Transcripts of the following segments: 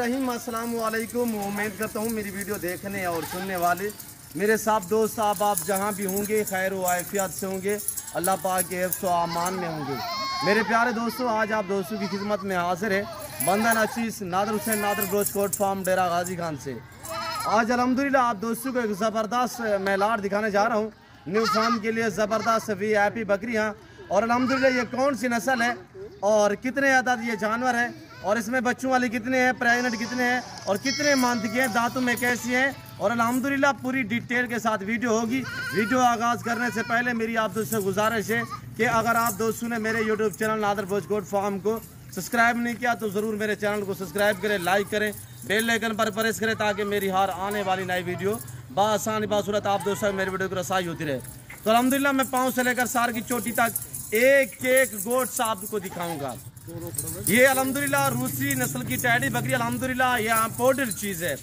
रहीम अस्सलाम वालेकुम। उम्मीद करता हूँ मेरी वीडियो देखने और सुनने वाले मेरे साथ दोस्त साहब आप जहाँ भी होंगे खैर व आफियत से होंगे, अल्लाह पाक के हिफ्ज़ व अमान में होंगे। मेरे प्यारे दोस्तों, आज आप दोस्तों की खिदमत में हाजिर है बंदन अचीस नादर हुसैन नादर ब्रोच कोट फार्म डेरा गाजी खान से। आज अल्हम्दुलिल्लाह आप दोस्तों को एक ज़बरदस्त मेलार दिखाने जा रहा हूँ। न्यू फार्म के लिए ज़बरदस्त VIP बकरियाँ और अल्हम्दुलिल्लाह ये कौन सी नस्ल है और कितने अदद ये जानवर है और इसमें बच्चों वाली कितने हैं, प्रेगनेंट कितने हैं और कितने मंथ के हैं, दांतों में कैसी हैं और अल्हम्दुलिल्लाह पूरी डिटेल के साथ वीडियो होगी। वीडियो आगाज़ करने से पहले मेरी आप दोस्तों से गुजारिश है कि अगर आप दोस्तों ने मेरे यूट्यूब चैनल नादर ब्रोच कोट फार्म को सब्सक्राइब नहीं किया तो ज़रूर मेरे चैनल को सब्सक्राइब करें, लाइक करें, बेल आइकन पर प्रेस करें ताकि मेरी हर आने वाली नई वीडियो बासानी बासूरत आप दोस्तों मेरी वीडियो की रसाई होती रहे। तो अल्हम्दुलिल्लाह मैं पाँव से लेकर सार की चोटी तक एक एक गोट आपको दिखाऊंगा। ये अल्हम्दुलिल्लाह रूसी नस्ल की टैडी बकरी अल्हम्दुलिल्लाह ये इम्पोर्टेड चीज़ है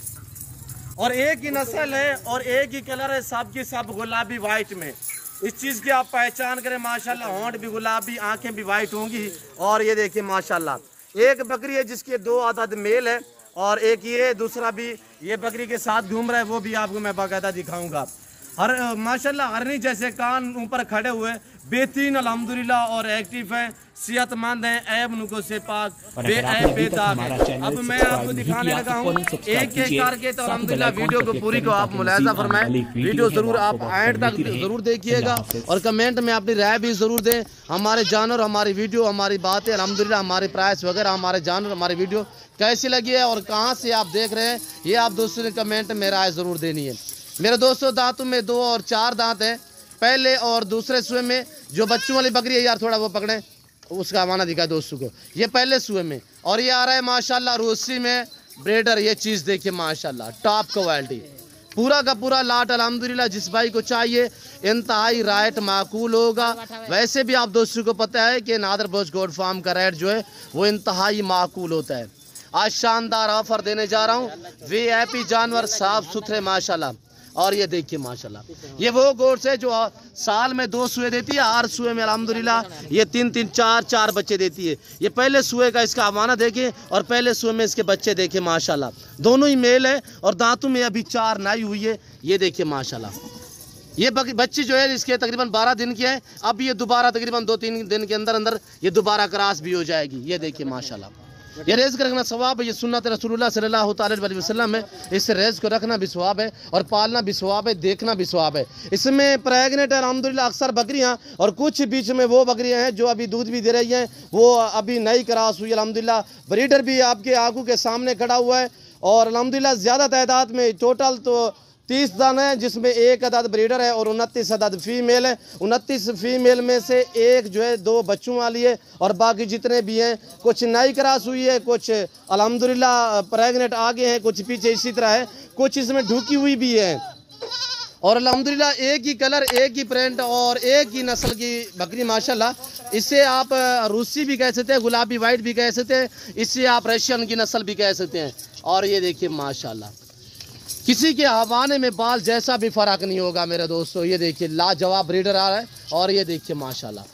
और एक ही नस्ल है और एक ही कलर है, सब की सब गुलाबी वाइट में। इस चीज़ की आप पहचान करें माशाल्लाह, होंठ भी गुलाबी, आंखें भी वाइट होंगी। और ये देखिए माशाल्लाह एक बकरी है जिसके 2 अदद मेल है और एक ये दूसरा भी ये बकरी के साथ घूम रहा है, वो भी आपको मैं बाकायदा दिखाऊंगा। हर माशाल्लाह हरनी जैसे कान ऊपर खड़े हुए बेहतरीन अल्हम्दुलिल्लाह और एक्टिव है, सेहतमंद है, ऐब नुको से पाक बेऐब बेदाग है। अब मैं आपको दिखाने लगा हूँ एक एक करके, तो अल्हम्दुलिल्लाह वीडियो को पूरी को आप मुलाहिजा फरमाएं। वीडियो जरूर आप एंड तक जरूर देखिएगा और कमेंट में अपनी राय भी जरूर दें। हमारे जानवर, हमारी वीडियो, हमारी बातें अल्हम्दुलिल्लाह, हमारे प्राइस वगैरह, हमारे जानवर, हमारी वीडियो कैसी लगी है और कहाँ से आप देख रहे हैं, ये आप दोस्तों ने कमेंट में राय जरूर देनी है। मेरे दोस्तों दांतों में 2 और 4 दांत हैं, पहले और दूसरे सुए में। जो बच्चों वाली बकरी है यार थोड़ा वो पकड़े, उसका हवाना दिखा दोस्तों को, ये पहले सुए में और ये आ रहा है माशाल्लाह रूसी में ब्रेडर। ये चीज़ देखिए माशाल्लाह टॉप क्वालिटी, पूरा का पूरा लाट अल्हम्दुलिल्लाह जिस भाई को चाहिए इंतहाई राइट माकूल होगा। वैसे भी आप दोस्तों को पता है कि नादर ब्रोच कोट फार्म का रेट जो है वो इंतहाई माकूल होता है। आज शानदार ऑफर देने जा रहा हूँ, VIP जानवर साफ सुथरे माशाल्लाह। और ये देखिए माशाल्लाह ये वो गोट्स है जो साल में 2 सुए देती है, हर सुए में अल्हम्दुलिल्लाह ये 3-3, 4-4 बच्चे देती है। ये पहले सुए का इसका हवाना देखें और पहले सुए में इसके बच्चे देखें माशाल्लाह, दोनों ही मेल है और दांतों में अभी 4 नई हुई है। ये देखिए माशाल्लाह ये बच्ची जो है इसके तकरीबन 12 दिन की है। अब ये दोबारा तकरीबन 2-3 दिन के अंदर अंदर ये दोबारा क्रॉस भी हो जाएगी। ये देखिए माशाल्लाह ये रेज़ का रखना सवाब है, ये सुन्नत रसूलुल्लाह सल्लल्लाहु अलैहि वसल्लम है। इससे रेज़ को रखना भी सवाब है और पालना भी सवाब है, देखना भी सवाब है। इसमें प्रेगनेंट है अल्हम्दुलिल्लाह अक्सर बकरियां और कुछ बीच में वो बकरियां हैं जो अभी दूध भी दे रही हैं, वो अभी नई क्रॉस हुई अल्हम्दुलिल्लाह। ब्रीडर भी आपके आंखों के सामने खड़ा हुआ है और अल्हम्दुलिल्लाह ज़्यादा तादाद में टोटल तो 30 दाना है जिसमें 1 अदद ब्रीडर है और 29 अदद फीमेल है। 29 फीमेल में से एक जो है 2 बच्चों वाली है और बाकी जितने भी हैं कुछ नई क्रॉस हुई है, कुछ अल्हम्दुलिल्लाह प्रेगनेंट आगे हैं, कुछ पीछे इसी तरह है, कुछ इसमें ढुकी हुई भी है। और अल्हम्दुलिल्लाह एक ही कलर, एक ही प्रिंट और एक ही नस्ल की बकरी माशाल्लाह। इससे आप रूसी भी कह सकते हैं, गुलाबी वाइट भी कह सकते हैं, इससे आप रशियन की नस्ल भी कह सकते हैं। और ये देखिए माशाल्लाह किसी के हवाने में बाल जैसा भी फ़र्क नहीं होगा मेरे दोस्तों। ये देखिए लाजवाब ब्रीडर आ रहा है और ये देखिए माशाल्लाह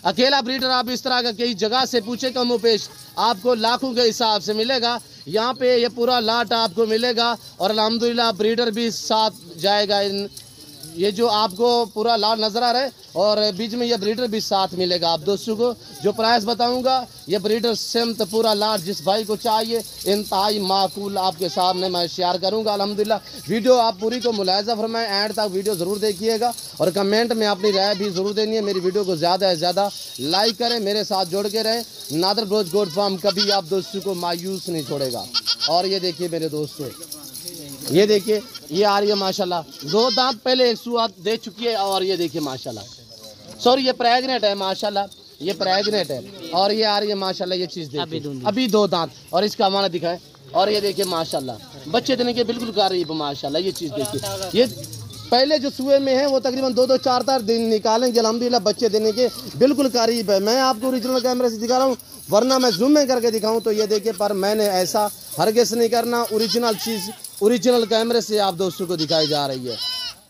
अकेला ब्रीडर आप इस तरह का कई जगह से पूछे कम पेश आपको लाखों के हिसाब से मिलेगा। यहाँ पे ये पूरा लाट आपको मिलेगा और अल्हम्दुलिल्लाह ब्रीडर भी साथ जाएगा। ये जो आपको पूरा लाट नज़र आ रहा है और बीच में ये ब्रीडर भी साथ मिलेगा आप दोस्तों को। जो प्राइस बताऊंगा ये ब्रीडर सिमत पूरा लाट जिस भाई को चाहिए इंतहाई माकूल आपके सामने मैं शेयर करूंगा अल्हम्दुलिल्लाह। वीडियो आप पूरी को मुलाहिजा फरमाएं, एंड तक वीडियो ज़रूर देखिएगा और कमेंट में अपनी राय भी ज़रूर देनी है। मेरी वीडियो को ज़्यादा से ज़्यादा लाइक करें, मेरे साथ जुड़ के रहें। नादर ब्रोच कोट फार्म कभी आप दोस्तों को मायूस नहीं छोड़ेगा। और ये देखिए मेरे दोस्तों, ये देखिए ये आ रही है माशाल्लाह 2 दांत, पहले 1 सुआ दे चुकी है और ये देखिए माशाल्लाह, सॉरी ये प्रेग्नेंट है माशाल्लाह, ये प्रेग्नेंट है और ये आ रही है माशाल्लाह। ये चीज़ देखिए अभी 2 दांत और इसका हमारा दिखाए और ये देखिए माशाल्लाह बच्चे देने के बिल्कुल करीब माशाल्लाह। ये चीज़ देखिए ये पहले जो सुए में है वो तकरीबन 2-2, 4-4 दिन निकालेंगे अल्हम्दुलिल्लाह, बच्चे देने के बिल्कुल करीब है। मैं आपको ओरिजिनल कैमरे से दिखा रहा हूँ, वरना मैं जूम में करके दिखाऊँ तो ये देखिए, पर मैंने ऐसा हरगिज़ नहीं करना। ओरिजिनल चीज़ ओरिजिनल कैमरे से आप दोस्तों को दिखाई जा रही है।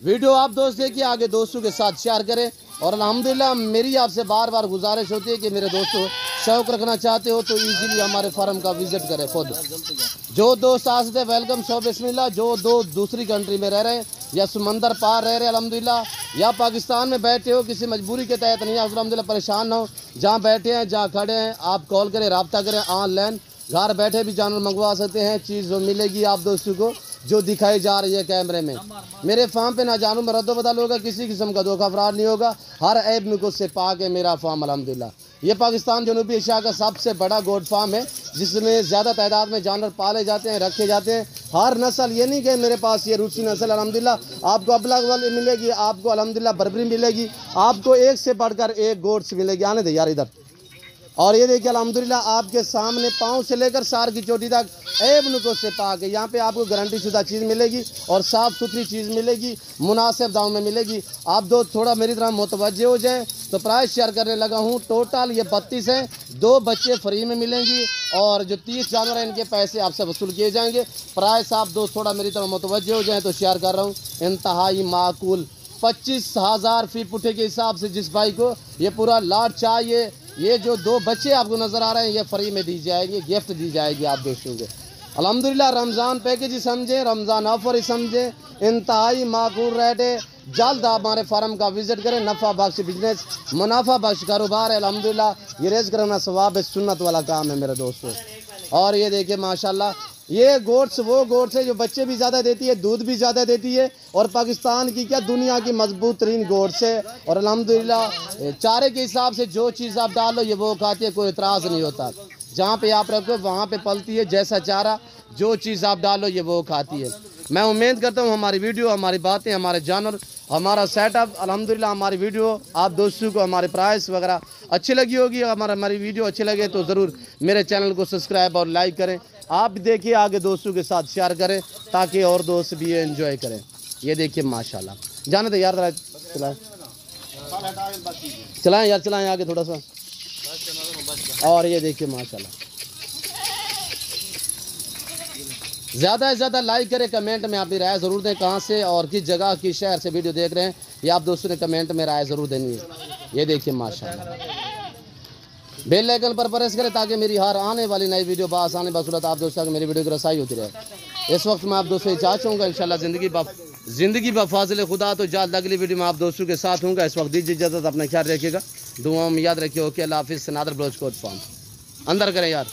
वीडियो आप दोस्त देखिए, आगे दोस्तों के साथ शेयर करें और अल्हम्दुलिल्लाह मेरी आपसे बार बार गुजारिश होती है कि मेरे दोस्तों शौक़ रखना चाहते हो तो ईज़िली हमारे फार्म का विज़िट करें खुद। जो दोस्त आ सकते वेलकम शो बिस्मिल्लाह। जो दो दूसरी कंट्री में रह रहे हैं या समंदर पार रह रहे हैं अल्हम्दुलिल्लाह, या पाकिस्तान में बैठे हो किसी मजबूरी के तहत नहीं अल्हम्दुलिल्लाह, परेशान ना हो, जहाँ बैठे हैं जहाँ खड़े हैं आप कॉल करें, रब्ता करें, ऑनलाइन घर बैठे भी जानवर मंगवा सकते हैं। चीज़ मिलेगी आप दोस्तों को जो दिखाई जा रही है कैमरे में। मेरे फार्म पे ना जानू में रद्दो बदल होगा, किसी किस्म का धोखा फराड नहीं होगा, हर ऐब नुकस से पाक है मेरा फार्म अल्हम्दुलिल्लाह। ये पाकिस्तान जनूबी एशिया का सबसे बड़ा गोट फार्म है जिसमें ज़्यादा तादाद में जानवर पाले जाते हैं, रखे जाते हैं। हर नस्ल, ये नहीं कि मेरे पास ये रूसी नस्ल अल्हम्दुलिल्लाह, आपको अबलग वाली मिलेगी, आपको अल्हम्दुलिल्लाह बर्बरी मिलेगी, आपको एक से बढ़कर एक गोट्स मिलेगी। आने दे यार इधर। और ये देखिए अल्हम्दुलिल्लाह आपके सामने पाँव से लेकर सार की चोटी तक ऐब नुकस से पाक है। यहाँ पे आपको गारंटी शुदा चीज़ मिलेगी और साफ़ सुथरी चीज़ मिलेगी, मुनासिब दाम में मिलेगी। आप दो थोड़ा मेरी तरह मुतवज्जे हो जाए तो प्राइस शेयर करने लगा हूँ। टोटल ये 32 हैं, 2 बच्चे फ्री में मिलेंगी और जो 30 जानवर हैं इनके पैसे आपसे वसूल किए जाएंगे। प्राइस आप दोस्त थोड़ा मेरी तरह मुतवज्जे हो जाएँ तो शेयर कर रहा हूँ। इंतहाई माकूल 25,000 फी पुठे के हिसाब से जिस भाई को ये पूरा लाट चाहिए, ये जो 2 बच्चे आपको नज़र आ रहे हैं ये फ्री में दी जाएगी, गिफ्ट दी जाएगी आप दोस्तों को अल्हम्दुलिल्लाह। रमज़ान पैकेज ही समझें, रमज़ान ऑफर ही समझें, इंतहाई माकूल रेट है। जल्द आप हमारे फार्म का विजिट करें। नफ़ा बख्श बिजनेस, मुनाफा बख्श कारोबार है अल्हम्दुलिल्लाह। ये रेज़ करना सवाब है, सुन्नत वाला काम है मेरे दोस्तों। और ये देखिए माशाल्लाह ये गोट्स वो गोट्स है जो बच्चे भी ज़्यादा देती है, दूध भी ज़्यादा देती है और पाकिस्तान की क्या दुनिया की मजबूत तरीन गोट्स है। और अल्हम्दुलिल्लाह चारे के हिसाब से जो चीज़ आप डालो ये वो खाती है, कोई इतराज़ नहीं होता। जहाँ पे आप रखो वहाँ पे पलती है, जैसा चारा जो चीज़ आप डालो ये वो खाती है। मैं उम्मीद करता हूँ हमारी वीडियो, हमारी बातें, हमारे जानवर, हमारा सेटअप अल्हम्दुलिल्लाह हमारी वीडियो आप दोस्तों को हमारे प्राइस वगैरह अच्छी लगी होगी। हमारी वीडियो अच्छी लगे तो ज़रूर मेरे चैनल को सब्सक्राइब और लाइक करें। आप देखिए आगे दोस्तों के साथ शेयर करें ताकि और दोस्त भी एंजॉय करें। ये देखिए माशाल्लाह, जाने दे यार, चलाएं यार, चलाएं आगे थोड़ा सा। और ये देखिए माशाल्लाह, ज़्यादा से ज़्यादा लाइक करें, कमेंट में अपनी राय ज़रूर दें, कहाँ से और किस जगह किस शहर से वीडियो देख रहे हैं ये आप दोस्तों ने कमेंट में राय ज़रूर देनी है। ये देखिए माशाल्लाह, बेल आइकन पर प्रेस करें ताकि मेरी हर आने वाली नई वीडियो आसानी बसूरत आप दोस्तों की मेरी वीडियो की रसाई होती रहे। इस वक्त मैं आप दोस्तों से चाहूँगा इंशाल्लाह ज़िंदगी बफाजिल खुदा तो जल्द अगली वीडियो में आप दोस्तों के साथ हूँगा। इस वक्त दीजिए इजाज़त, अपना ख्याल रखिएगा, दुआओं में याद रखिए। ओके, अल्लाह हाफिज़। नादर ब्लोच कोट फार्म अंदर करें यार।